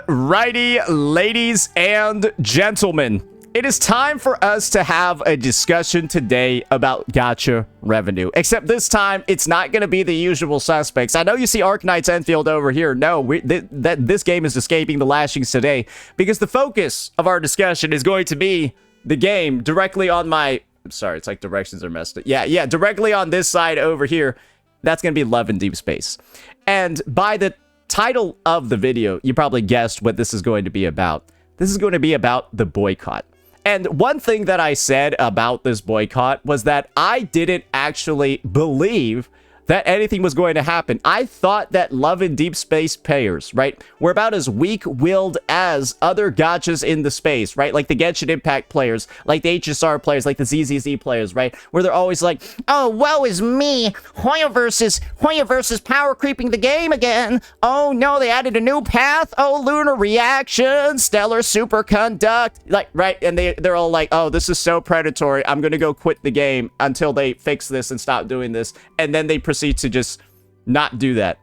Alrighty, ladies and gentlemen, it is time for us to have a discussion today about gacha revenue. Except this time, it's not going to be the usual suspects. I know you see Arknight's Enfield over here. No, this game is escaping the lashings today because the focus of our discussion is going to be the game directly on my... I'm sorry, it's like directions are messed up. Yeah, directly on this side over here. That's going to be Love and Deepspace. And by the title of the video, you probably guessed what this is going to be about. This is going to be about the boycott. And one thing that I said about this boycott was that I didn't actually believe that anything was going to happen. I thought that Love and Deepspace payers, right, were about as weak-willed as other gachas in the space, right? Like the Genshin Impact players, like the HSR players, like the ZZZ players, right? Where they're always like, oh, woe is me. Hoyoverse is power creeping the game again. Oh, no, they added a new path. Oh, lunar reaction, stellar superconduct. Like, right? And they're all like, oh, this is so predatory. I'm going to go quit the game until they fix this and stop doing this. And then they proceed to just not do that.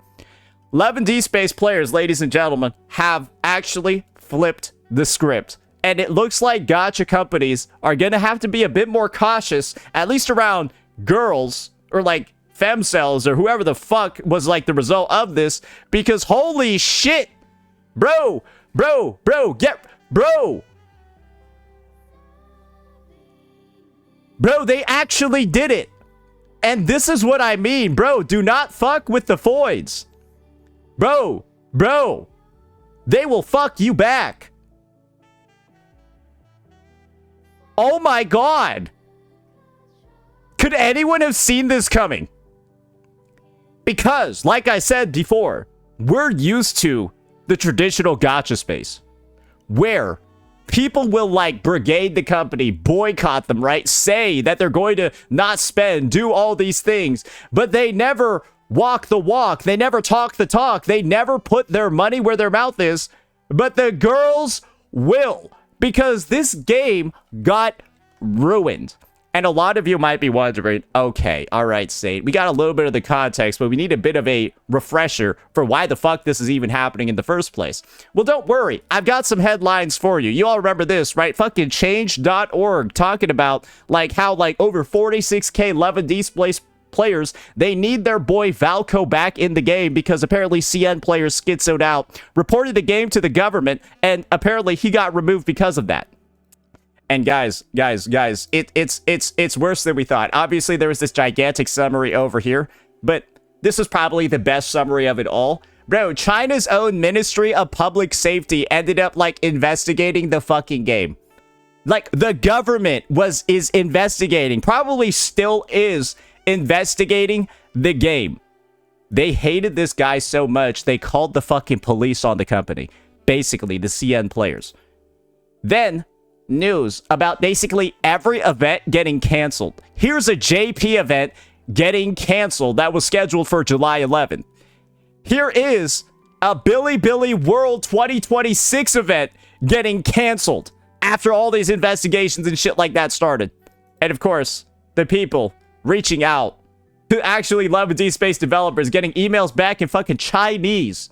Love and Deepspace players, ladies and gentlemen, have actually flipped the script. And it looks like gacha companies are going to have to be a bit more cautious, at least around girls or like femcells or whoever the fuck was like the result of this, because holy shit, bro, they actually did it. And this is what I mean, bro. Do not fuck with the foids. Bro. They will fuck you back. Oh my god. Could anyone have seen this coming? Because, like I said before, we're used to the traditional gacha space, where people will like brigade the company, boycott them, right? Say that they're going to not spend, do all these things, but they never walk the walk. They never talk the talk. They never put their money where their mouth is. But the girls will, because this game got ruined. And a lot of you might be wondering, okay, all right, Saint, we got a little bit of the context, but we need a bit of a refresher for why the fuck this is even happening in the first place. Well, don't worry. I've got some headlines for you. You all remember this, right? Fucking change.org talking about like how like over 46k Love and Deepspace players, they need their boy Valko back in the game because apparently CN players schizoed out, reported the game to the government, and apparently he got removed because of that. And guys, it's worse than we thought. Obviously, there was this gigantic summary over here, but this is probably the best summary of it all. Bro, China's own Ministry of Public Safety ended up, like, investigating the fucking game. Like, the government is investigating, probably still is investigating the game. They hated this guy so much, they called the fucking police on the company. Basically, the CN players. Then news about basically every event getting canceled. Here's a JP event getting canceled that was scheduled for July 11th. Here is a Billy World 2026 event getting canceled after all these investigations and shit like that started. And of course, the people reaching out to actually Love and Deepspace developers getting emails back in fucking Chinese.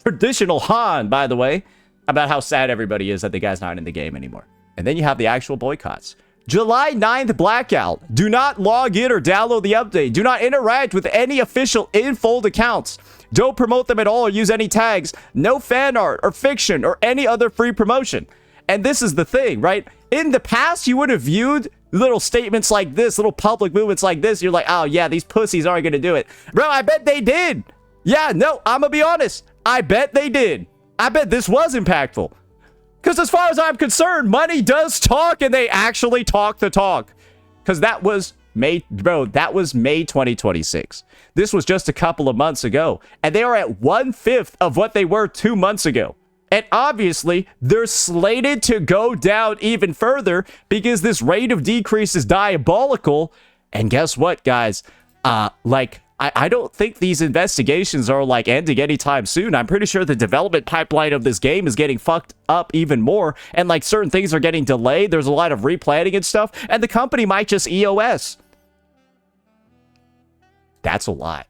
Traditional Han, by the way, about how sad everybody is that the guy's not in the game anymore. And then you have the actual boycotts. July 9th blackout. Do not log in or download the update. Do not interact with any official Infold accounts. Don't promote them at all or use any tags. No fan art or fiction or any other free promotion. And this is the thing, right? In the past, you would have viewed little statements like this, little public movements like this. You're like, oh yeah, these pussies aren't going to do it. Bro, I bet they did. Yeah, no, I'm going to be honest. I bet they did. I bet this was impactful. Because as far as I'm concerned, money does talk, and they actually talk the talk. Because that was May 2026. This was just a couple of months ago. And they are at 1/5 of what they were 2 months ago. And obviously, they're slated to go down even further because this rate of decrease is diabolical. And guess what, guys? I don't think these investigations are like ending anytime soon. I'm pretty sure the development pipeline of this game is getting fucked up even more. And like certain things are getting delayed. There's a lot of replanning and stuff. And the company might just EOS. That's a lot,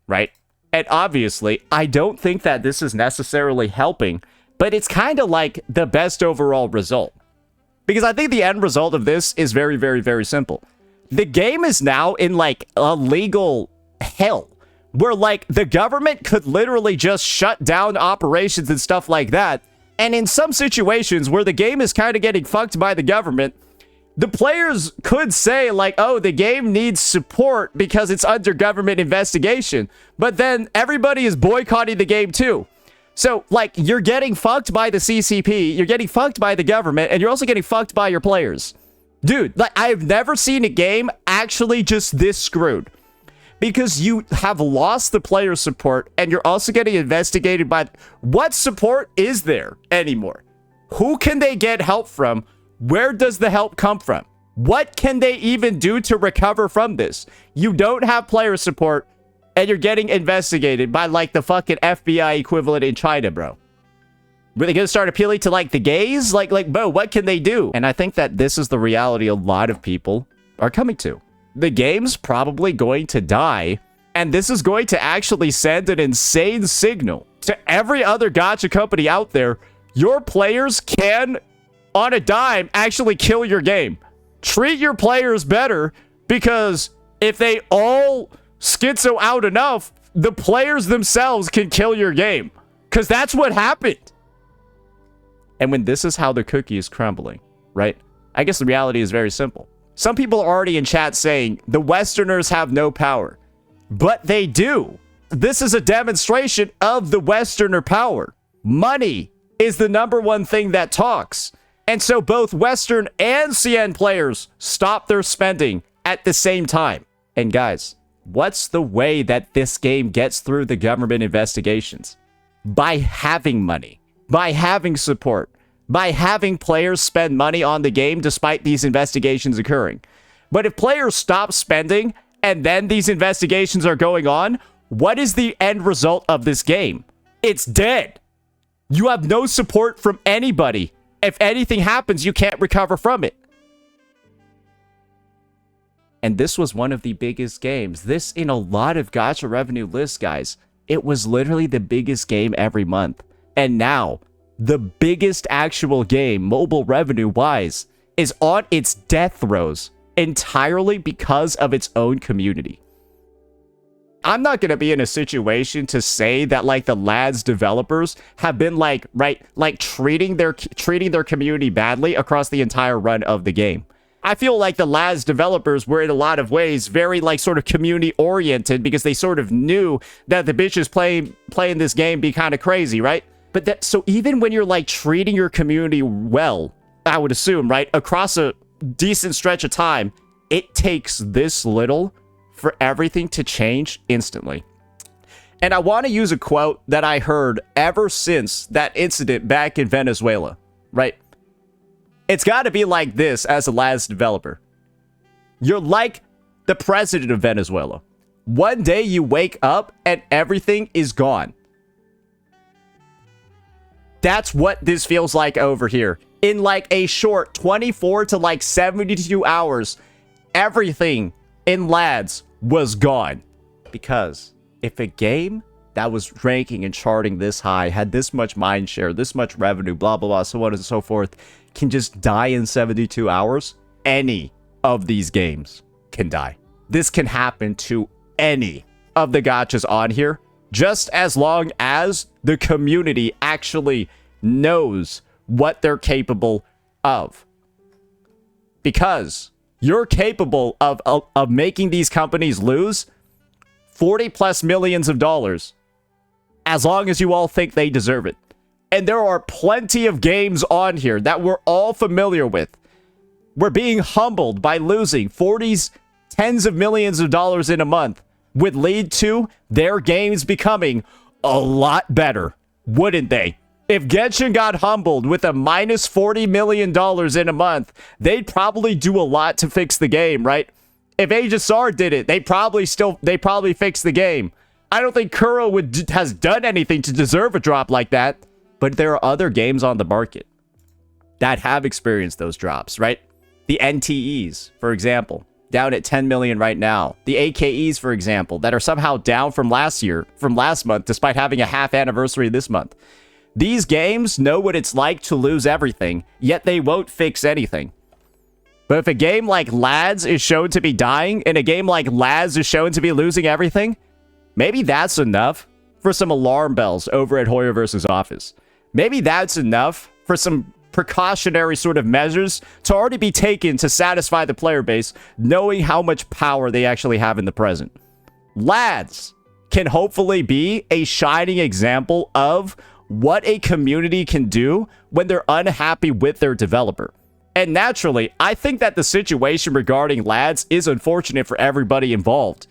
right? And obviously, I don't think that this is necessarily helping. but it's kind of like the best overall result. Because I think the end result of this is very, very, very simple. The game is now in like a legal hell where like the government could literally just shut down operations and stuff like that. And in some situations where the game is kind of getting fucked by the government, the players could say like, oh, the game needs support because it's under government investigation. But then everybody is boycotting the game too. So like you're getting fucked by the CCP, you're getting fucked by the government, and you're also getting fucked by your players. Dude, like I've never seen a game actually just this screwed. Because you have lost the player support and you're also getting investigated by what support is there anymore? Who can they get help from? Where does the help come from? What can they even do to recover from this? You don't have player support and you're getting investigated by like the fucking FBI equivalent in China, bro. Were they going to start appealing to like the gays? Like, bro, what can they do? And I think that this is the reality a lot of people are coming to. The game's probably going to die, and this is going to actually send an insane signal to every other gacha company out there. Your players can, on a dime, actually kill your game. Treat your players better, because if they all schizo out enough, the players themselves can kill your game. Because that's what happened. And when this is how the cookie is crumbling, right? I guess the reality is very simple. Some people are already in chat saying the Westerners have no power, but they do. This is a demonstration of the Westerner power. Money is the #1 thing that talks. And so both Western and CN players stop their spending at the same time. And guys, what's the way that this game gets through the government investigations? By having money, by having support, by having players spend money on the game despite these investigations occurring. But if players stop spending and then these investigations are going on, what is the end result of this game? It's dead. You have no support from anybody. If anything happens, you can't recover from it. And this was one of the biggest games. This, in a lot of gacha revenue lists, guys, it was literally the biggest game every month. And now, the biggest actual game, mobile revenue-wise, is on its death throes entirely because of its own community. I'm not going to be in a situation to say that, like, the lads developers have been, like, treating their community badly across the entire run of the game. I feel like the lads developers were, in a lot of ways, very, like, sort of community-oriented because they sort of knew that the bitches playing this game be kind of crazy, right? But that, so even when you're like treating your community well, I would assume, right, across a decent stretch of time, it takes this little for everything to change instantly. And I want to use a quote that I heard ever since that incident back in Venezuela, right? It's got to be like this as a LAS developer. You're like the president of Venezuela. One day you wake up and everything is gone. That's what this feels like over here. In like a short 24 to like 72 hours, everything in LADS was gone. Because if a game that was ranking and charting this high, had this much mind share, this much revenue, blah, blah, blah, so on and so forth, can just die in 72 hours, any of these games can die. This can happen to any of the gachas on here, just as long as the community actually knows what they're capable of. Because you're capable of making these companies lose 40 plus millions of dollars as long as you all think they deserve it. And there are plenty of games on here that we're all familiar with. We're being humbled by losing 40s, tens of millions of dollars in a month would lead to their games becoming a lot better, wouldn't they? If Genshin got humbled with a minus $40 million in a month, they'd probably do a lot to fix the game, right? If HSR did it, they probably fix the game. I don't think Kuro has done anything to deserve a drop like that, but there are other games on the market that have experienced those drops, right? The NTEs, for example, down at 10 million right now. The AKEs, for example, that are somehow down from last month, despite having a half anniversary this month. These games know what it's like to lose everything, yet they won't fix anything. But if a game like Lads is shown to be dying, and a game like Lads is shown to be losing everything, maybe that's enough for some alarm bells over at Hoyer vs. Office. Maybe that's enough for some precautionary sort of measures to already be taken to satisfy the player base, knowing how much power they actually have in the present. Lads can hopefully be a shining example of what a community can do when they're unhappy with their developer. And naturally, I think that the situation regarding Lads is unfortunate for everybody involved.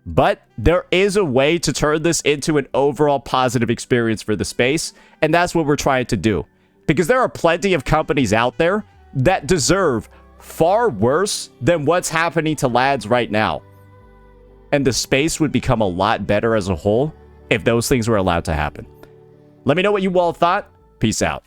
But there is a way to turn this into an overall positive experience for the space, and that's what we're trying to do. Because there are plenty of companies out there that deserve far worse than what's happening to Lads right now. And the space would become a lot better as a whole if those things were allowed to happen. Let me know what you all thought. Peace out.